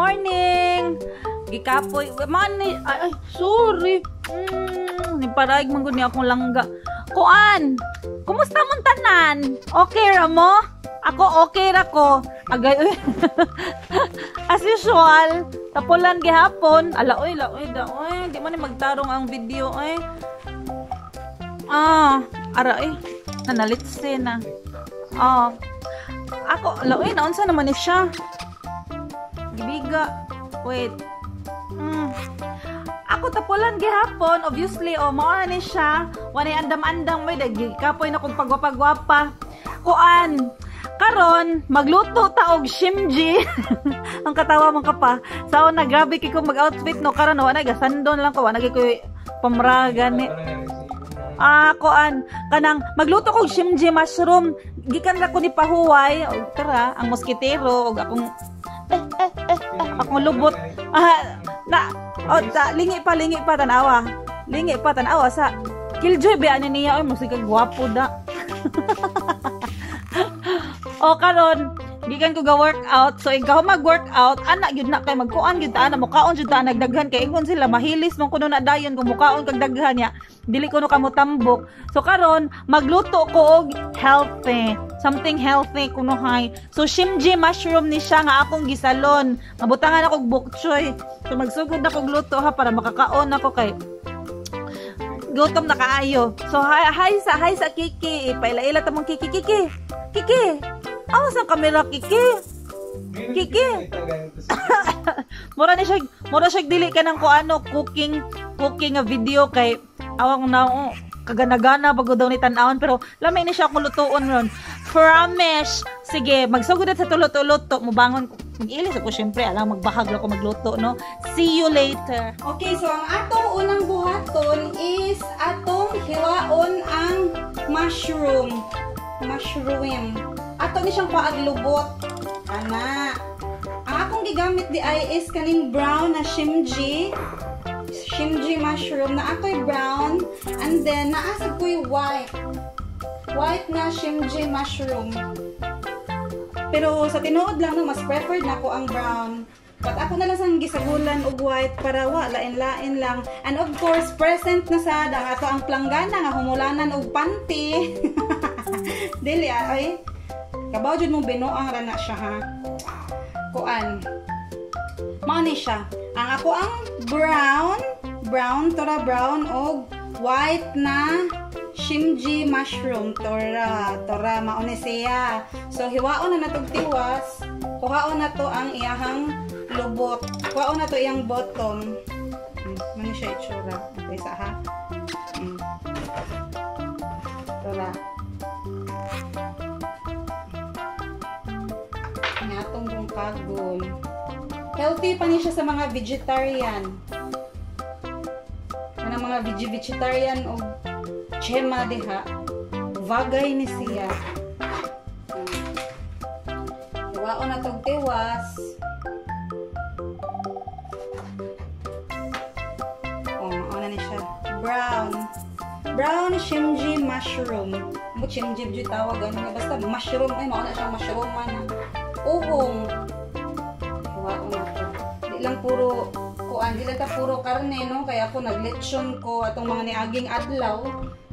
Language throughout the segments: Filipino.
morning. Gikapoy. Mani, ay, sorry. Niparayag man gud ni akong langga. Kuan, kumusta mong tanan? Okay ra mo? Ako okay ra ko. Agay, as usual, tapulan gihapon. Ala, oy, da, oy. Di man ni magtarong ang video, oy. Ara, nanalitse na. Ako, ala, oy, naunsa naman ni siya. Gibiga. Wait. Ako tapulan gihapon, obviously, mao ni siya. Wani andam-andam mo, kapoy na kung pagwapa-gwapa. Kuan, karon magluto ta og shimji. Ang katawa man ka pa. Sao na grabe kay ko mag-outfit no karon wala gasandon lang ko, wala ko pamraga ni. Kuan, kanang magluto kog shimji mushroom. Gikan ra ko ni pahuway, og tara, ang moskitero og akong lubot. Lingi pa tanawa. Lingi pa tanawa sa Killjoy ba niya, oy musika gwapo da. Karon gikan ko ga workout, so ikaw mag-workout ana gyud na kay magkuan gyud ta ana mukaon gyud ta nagdaghan kay ingon sila mahilis man kuno na dayon kung mukaon kag daghan ya dili kuno ka mo tambok. So karon magluto ko og healthy, something healthy kuno hay. So shimji mushroom ni siya nga akong gisalon, mabutangan ako og bok choy. So magsugod na kog luto ha para makakaon ako kay gutom na kaayo. So hi sa Kiki, ipaila-ila ta mong Kiki. Awas ang kamera, Kiki. Mura siya dili ka ng cooking video kay awang na kaganagana bago daw ni tan-awon pero lamay ni siya akong lutuon ron. Promise. Sige, magsugod sa tulo-tulo-to mubangon mag-ilis ako syempre alam magbahag ako magluto no. See you later. Okay, so ang atong unang buhaton is atong hiwaon ang mushroom. Ato ni siyang paaglubot. Ana. Ang akong gigamit di ay is kaning brown na shimji mushroom na ako'y brown and then naasag ko'y white na shimji mushroom. Pero sa tinuod lang no, mas preferred na ko ang brown. But ako na lang sang gisagulan og white para lain-lain lang. And of course, present na sa ato ang planggana nga humulanan og panty. Dili ay kabaw jud mong binuang ra na siya ha. Kuan. Mani siya. Ang ako ang brown og white na shimji mushroom tora mauni siya. So hiwaon na natog tiwas. Kuhaon na to ang iyahang lubot. Kuhaon na to iyang bottom. Mani siya itsura. Okay sa ha. Tora. Atong bungkagol. Healthy pa niya siya sa mga vegetarian. Mga vegetarian o chema diha. Vagay ni siya. Iwaon na tog tiwas. Mauna ni siya. Brown shimji mushroom. Shimji jud tawag ano basta mushroom ay mauna siyang mushroom man. Uhong. Iwaon na to. Di lang puro kuan, di lang ta puro karne no, kaya ako naglechon ko atong mga niaging adlaw.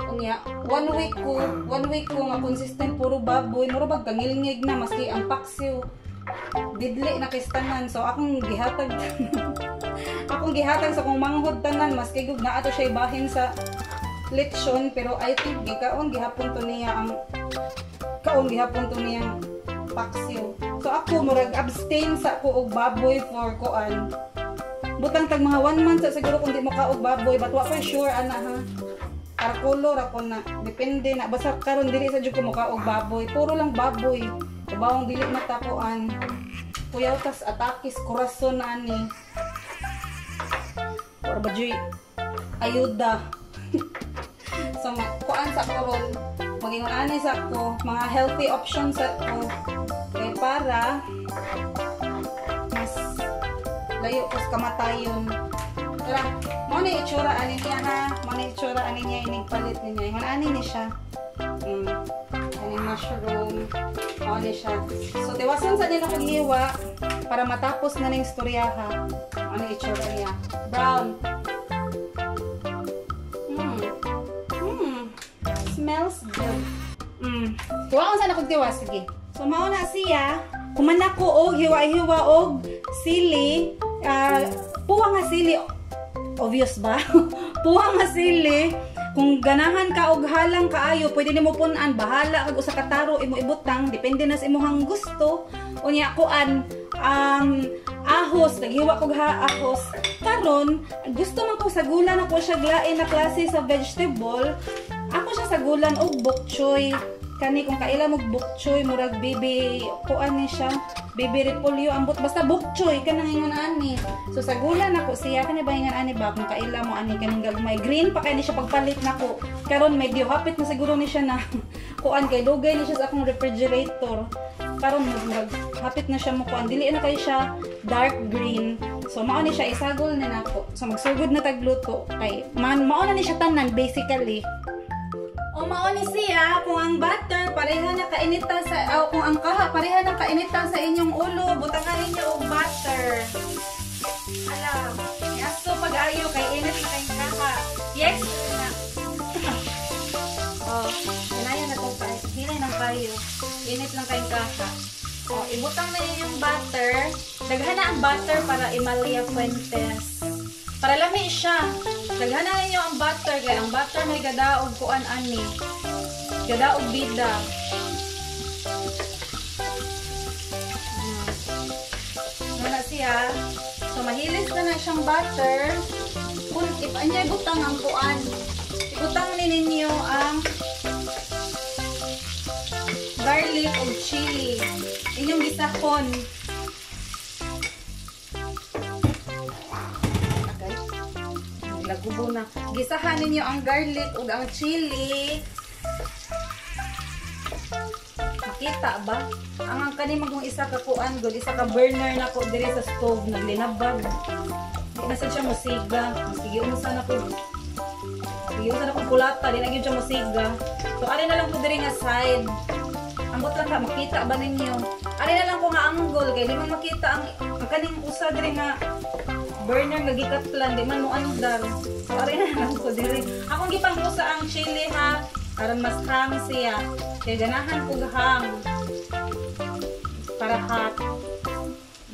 Unya, one week ko nga consistent puro baboy, mura bag kangilngig na maski ang paksiw. Didli na kistanan, so akong gihatag sa kong manghod tanan maski gud na ato siya ibahin sa lechon, pero I think gikaon gihapon to niya paksiw. So ako murag abstain sa ko og baboy for kuan. Butang tag mga 1 month sa siguro kung di mo kaog baboy, but wa for sure ana ha. Para ako na depende na basta karon dili sa jud ko mo kaog baboy, puro lang baboy. Bawang dili matakuan. Kuyaw tas atakis corazon ani. Or bajoy ayuda. So kuan sa koron magingon ani sa ko mga healthy options sa ko. Kaya para mas layo ko sa kamatayon. Tara, mo na itsura ani niya ha. Mo na itsura ani niya ining palit niya. Ingon ani ni siya. Ani mushroom. Mao ni siya. So tiwasan sa nila kog hiwa para matapos na ning istorya ha. Ano itsura niya? Brown. Smells good. Kuhaan sa nakog tiwas sige. So mao na siya. Kumana ko og hiwa-hiwa og sili. Puwa nga sili. Obvious ba? Puwa nga sili. Kung ganahan ka og halang kaayo, pwede nimo punan, bahala kag usa ka taro imo ibutang, depende na sa imong gusto. Unya kuan ahos, naghiwa kog ahos. Karon, gusto man ko sagulan ako siya glain na klase sa vegetable. Ako siya sagulan og bok choy. Kani kung kaila mo bok choy, murag baby kuan ni siya. Baby repolyo ambot basta bok choy kanang ingon ani. So sagulan ako siya kani ba ingon ani ba kung kaila mo ani kaning galmay green pa kay ni siya pagpalit nako. Karon medyo hapit na siguro ni siya na kuan kay dugay ni siya sa akong refrigerator. Karon hapit na siya mo kuan dili na kay siya dark green. So mao ni siya isagol na nako. So magsugod na tagluto kay mao na ni siya tanan basically. O mao ni siya kung ang butter pareha na kainita sa kung ang kaha pareha na kainita sa inyong ulo, butangan ninyo og butter. Ala, yaso pag-ayo kay init na kayong kaha. Yes na. Oh, hinaya na to kay hinay ng kayo. Init lang kayong kaha. Oh, ibutang na yung butter. Daghan na ang butter para Imalia Fuentes. Para lami siya. Daghanan ninyo ang butter kay ang butter may gadaog kuan ani. Gadaog bida. Wala siya. So mahilis na siyang butter. Kung ipanya ibutang ang kuan. Ibutang ninyo ang garlic o chili. Inyong gisahon. Lagubo na. Gisahan ninyo ang garlic ug ang chili. Makita ba? Ang kani magong isa ka kuan gud, isa ka burner na ko diri sa stove naglinabag. Di na sad siya musiga. Sige unsa na ko. Sige unsa na ko kulata, di na gyud siya musiga. So ari na lang ko diri nga side. Ambot lang ka makita ba ninyo? Ari na lang ko nga angle kay di man makita ang kaning usa diri nga burner nga gikatlan, di man mo andar. So, ari na lang ko diri. Akong gipangpusa ang chili ha, aron mas hang siya. Kaya ganahan ko hang. Para hot.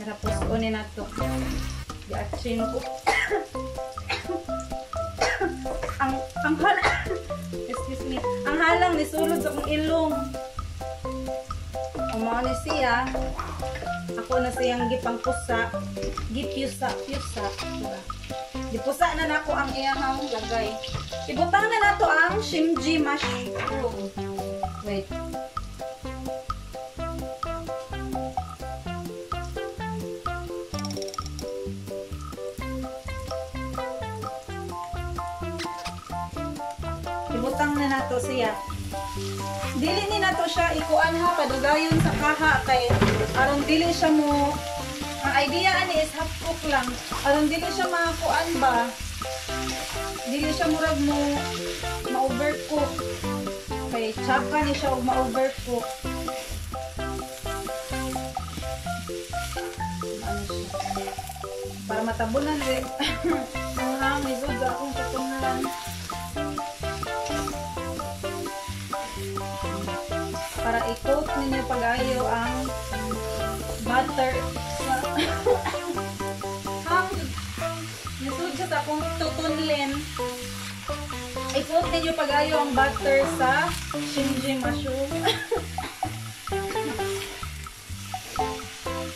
Narapos ko ni nato. Di-atchin ko. ang halang, excuse me, ang halang ni sulod sa akong ilong. Umao ni siya. Ako na siyang gipangpusa. Gipyusa. Diba? Gipusa na nako ang iyahang lagay. Ibutang na nato ang shimji mushroom. Wait. Ibutang na nato siya. Dili ni nato siya ikuan ha, padugayon sa kaha kay aron dili siya mo. Ang idea ani is half cook lang. Aron dili siya makuan ba? Dili siya murag mo ma-overcook. Kay tsaka ni siya og ma-overcook. Para matabunan rin. Ang hangin gud akong katunan. Para i-coat ninyo pag-ayo ang butter sa nisud sa akong tutunlin. I-coat ninyo pag-ayo ang butter sa shimji mushroom.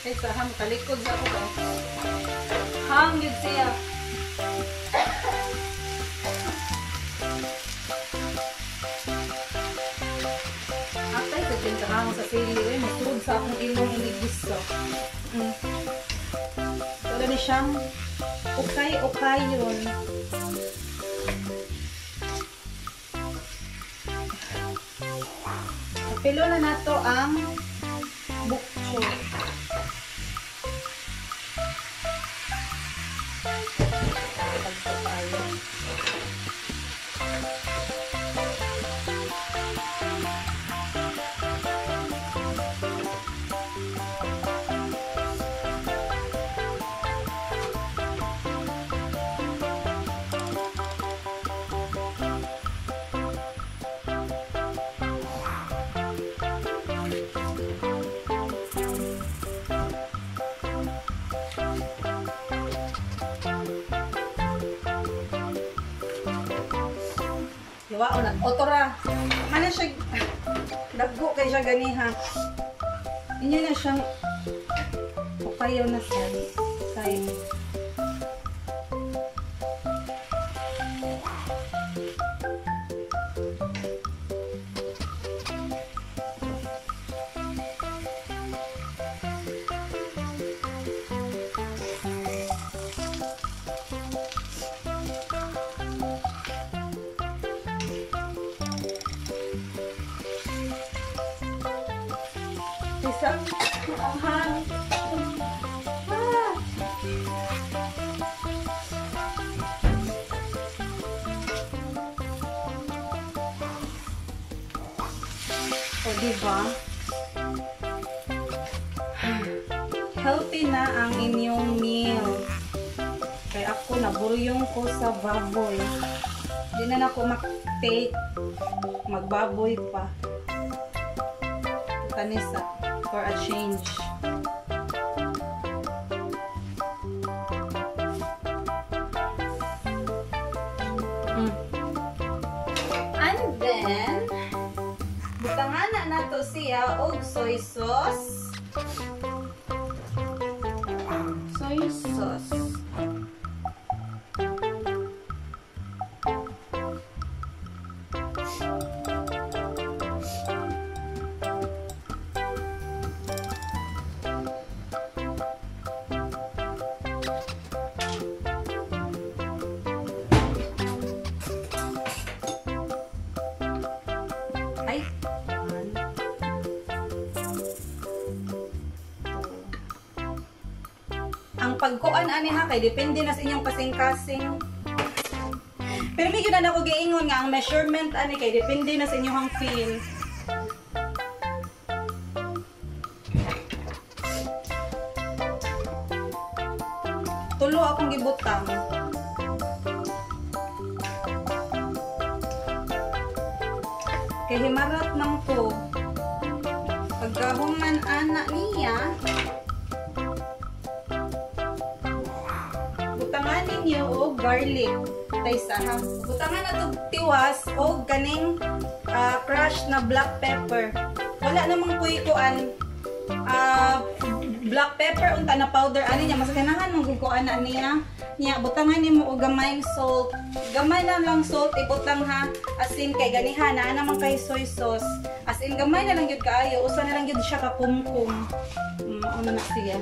Ay sa ham kalikod sa ako. Ham yun siya. Ang sa sili, maturog sa akong ilong iligis so. Wala na siyang ukay yun. Pilo na nato ang bukcho. Wow, otora. Mana siya, daggo kay siya ganiha. Inyo na siyang upayaw na siya. Kay isang mahal. O diba? Healthy na ang inyong meal. Kaya ako naburyong ko sa baboy. Hindi na ako mag-take. Magbaboy pa. Kanisa. For a change. And then, butangan na to siya og soy sauce. Soy sauce. Ang pagkuan ani ha kay depende na sa inyong kasing-kasing. Pero medyo na ako giingon nga ang measurement ani kay depende na sa inyong feel. Tulo akong gibutang. Kay himarat man ko. Pagkahuman ana niya, butangan ninyo o garlic taysa. Butangan na to tiwas o ganing crushed na black pepper. Wala namang kuikuan black pepper unta na powder ani niya mas ganahan mong kuikuan na niya. Nya butangan nimo og gamayng salt. Gamay na lang salt ibutang ha. Asin kay ganiha na naman kay soy sauce. As in gamay na lang gyud kaayo, usa na lang gyud siya ka kumkum. Ano na siya.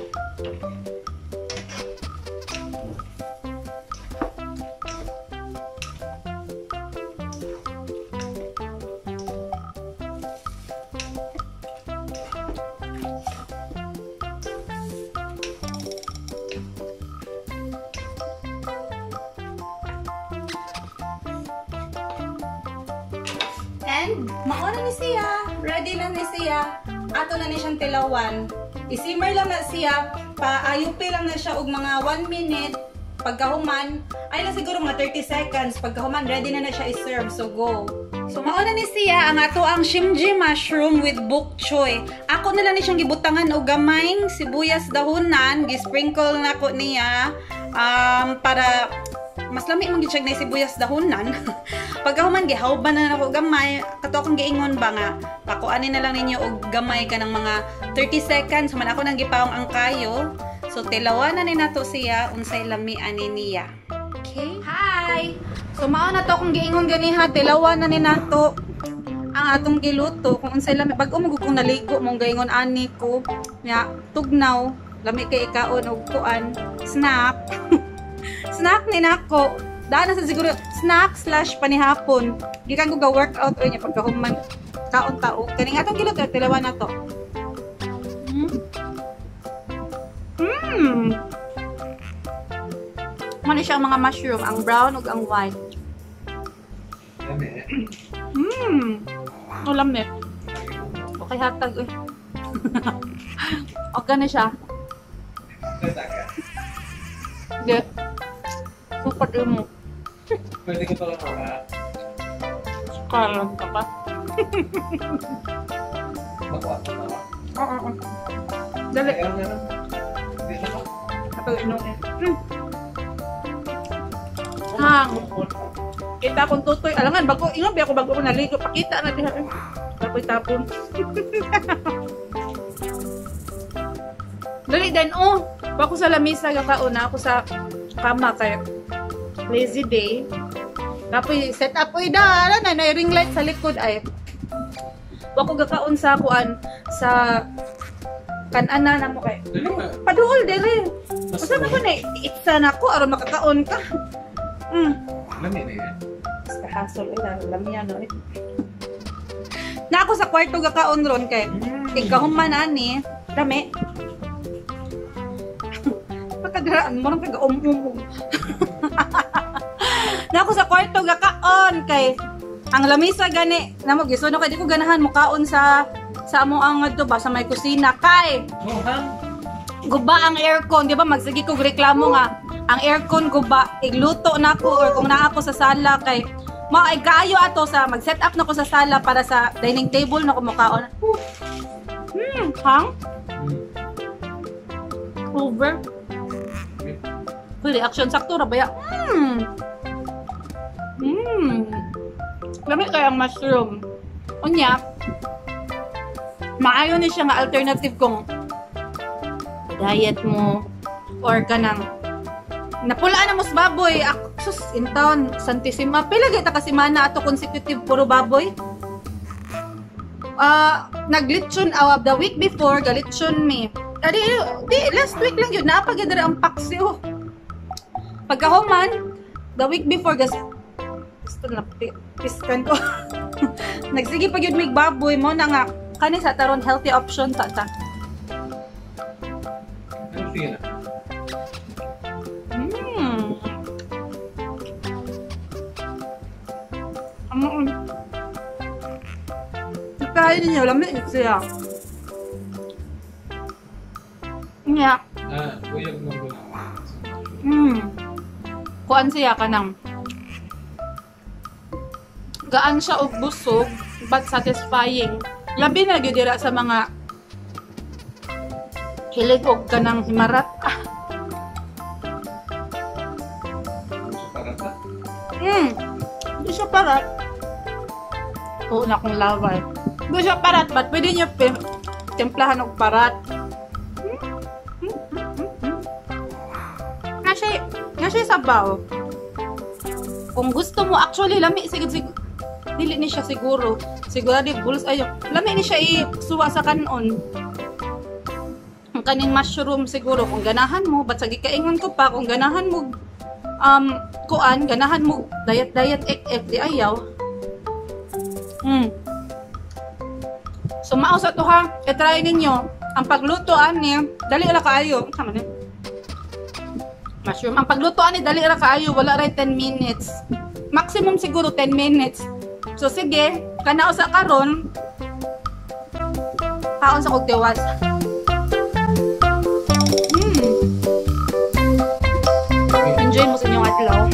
And mauna ni siya, ready na ni siya. Ato na ni siyang tilawan. I-simmer lang na siya, paayupi lang na siya og mga 1 minute. Pagkahuman, ay lang siguro mga 30 seconds. Pagkahuman, ready na siya i-serve. So go. So mauna ni siya ang ato ang shimji mushroom with bok choy. Ako na lang ni siyang gibutangan og gamayng sibuyas dahonan, gi-sprinkle na ko niya para mas lami mong gitsag na sibuyas dahonan. Pagkahuman gihawban na nako gamay, kato akong giingon ba nga pakuanin na lang ninyo og gamay ka ng mga 30 seconds man ako nang gipawong ang kayo. So tilawan na ni nato siya unsay lami ani niya. Okay? Hi. So mao na to akong giingon ganiha, tilawan na ni nato ang atong giluto kung unsay lami. Bag-o mo kung naligo mong giingon ani ko. Nya tugnaw, lami kay ikaon og kuan, snack. Snack ni nako. Daan na sa siguro snack/panihapon. Gikan ko ga-workout o niya pagkahuman. Kaon tao. Kaning atong giluto tilawan na to. Ano siya ang mga mushroom, ang brown ug ang white. Lamit. Okay hatag eh. Okay na siya. Yeah. Super mo. Pwede ko pala mga Kalam ka pa. makuha ko na. Oo. Dali. Ayaw na lang. Hindi na ba? Kapag inumin. Hang. Kita akong tutoy. Alangan, bago ako naligo. Pakita na diha. Tapoy-tapon. Dali din, Ako sa lamisa, kakauna ako sa kama kay lazy day. Tapos set up, na ring light sa likod ay. Ako gakaon sa kuan sa kanana na mo kay. Paduol diri. Usa na ko na itsa na ko aron makakaon ka. Lami na yan. Basta hasol lami ano eh. Na ako sa kwarto gakaon ron kay ikahuman ani, dami. Pagkadraan mo nang kaga-umum. Na ako sa kwarto gakaon kay ang lamisa gani namo gisuno kay di ko ganahan mo kaon sa amo ang adto ba sa may kusina kay guba ang aircon, di ba magsigi kog reklamo nga ang aircon guba igluto nako or kung naa ako sa sala kay ay kaayo ato sa mag-set up nako sa sala para sa dining table nako mo kaon. Hang over reaction sakto ra baya. Lamig kaya ang mushroom. Unya, maayo ni siya nga alternative kung diet mo or kanang napulaan na mo sa baboy. Sus, in town, Santissima. Pila kita kasi mana ato consecutive puro baboy. Naglitsyon the week before, galitsyon me. Di, last week lang yun. Napagidara ang paksiw. Pagkahuman, the week before, gusto na piskan ko. Nagsige pag yun may baboy mo na nga kani sa taron healthy option ta. Sige na. Kaya ninyo lamig siya. Nya. Buyag mo ko. Kuan siya kanang gaan siya og busog but satisfying. Labi na gyud dira sa mga hilig og kanang himarat. Di siya parat. Oo na akong laway. Di siya parat, but pwede niyo timplahan og parat. Nga siya sabaw. Kung gusto mo, actually, lami siguro. Dili ni siya siguro. Siguro di bulls ayo. Lami ni siya isuwa sa kanon. Ang kaning mushroom siguro kung ganahan mo, but sa gikaingon ko pa kung ganahan mo kuan, ganahan mo diet ek di ayaw. So mao sa to ha, i-try ninyo. Ang pagluto ani, dali ra kaayo. Tama ni. Mushroom. Ang pagluto ani dali ra kaayo, wala ra 10 minutes. Maximum siguro 10 minutes. So sige, kanao sa karon. Kaon sa kog tiwas. Enjoy mo sa inyong adlaw.